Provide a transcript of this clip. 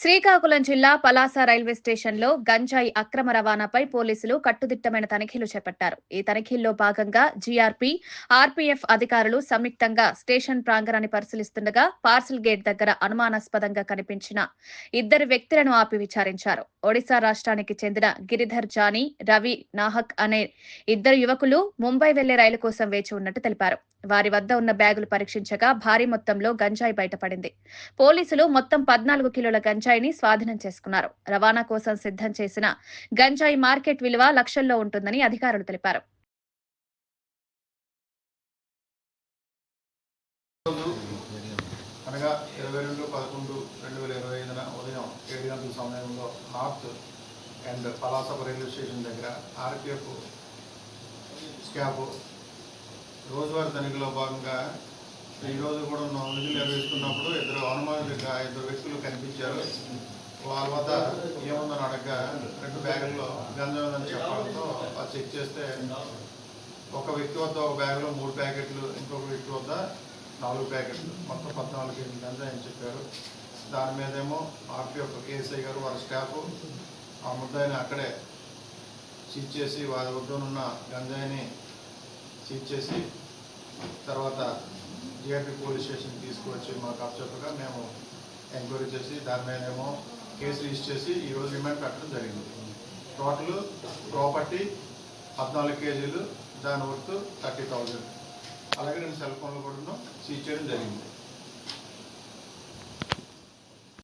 శ్రీకాకుళం జిల్లా పలాస రైల్వే స్టేషన్లో గంజాయి అక్రమ రవాణాపై పోలీసులు కట్టుదిట్టమైన తనిఖీలు చేపట్టారు. ఈ తనిఖీల్లో భాగంగా జీఆర్పీ, ఆర్పీఎఫ్ అధికారులు సంయుక్తంగా స్టేషన్ ప్రాంగణాన్ని పరిశీలిస్తుండగా పార్సిల్ గేట్ దగ్గర అనుమానాస్పదంగా కనిపించిన ఇద్దరు వ్యక్తులను ఆపి విచారించారు. ఒడిశా రాష్ట్రానికి చెందిన గిరిధర్ జానీ, రవి నాహక్ అనే ఇద్దరు యువకులు ముంబై వెళ్లే రైలు కోసం వేచి ఉన్నట్టు తెలిపారు. వారి వద్ద ఉన్న బ్యాగులు పరీక్షించగా భారీ మొత్తంలో గంజాయి బయటపడింది. పోలీసులు మొత్తం 14 కిలోల గంజాయిని స్వాధీనం చేసుకున్నారు. రవాణా కోసం సిద్ధం చేసిన గంజాయి మార్కెట్ విలువ లక్షల్లో ఉంటుందని అధికారులు తెలిపారు. అనగా 22/11/2025 ఉదయం 7 గంటల సమయంలో north and Palasa railway station దగ్గర ఆర్పీఎఫ్ స్కాప్ రోజువారీ తనిఖీలో భాగంగా ఈరోజు కూడా విధులు నిర్వహిస్తున్నప్పుడు ఇద్దరు వ్యక్తులు కనిపించారు. వాళ్ళ వద్ద ఏముందని అడగగా 2 బ్యాగుల్లో గంజాయి ఉందని చెప్పడంతో అది చెక్ చేస్తే ఒక వ్యక్తి వద్ద ఒక బ్యాగులో 3 ప్యాకెట్లు, ఇంకొక వ్యక్తి వద్ద 4 ప్యాకెట్లు, మొత్తం 14 కేజీలు గంజాయి అని చెప్పారు. దాని మీదేమో ఆర్పీఎఫ్ కేఎస్ఐ గారు వారి స్టాఫ్ ఆ ముద్దాయిని అక్కడే సీజ్ చేసి వారి వద్దనున్న గంజాయిని సీజ్ చేసి తర్వాత జీఆర్పీ పోలీస్ స్టేషన్ తీసుకువచ్చి మాకు అప్పచెప్పగా మేము ఎంక్వైరీ చేసి దాని మీదేమో కేసు రిజిస్టర్ చేసి ఈరోజు రిమాండ్ పెట్టడం జరిగింది. టోటల్ ప్రాపర్టీ 14 కేజీలు, దాని వర్త్ 30,000. అలాగే 2 సెల్ ఫోన్లు కూడా సీజ్ చేయడం జరిగింది.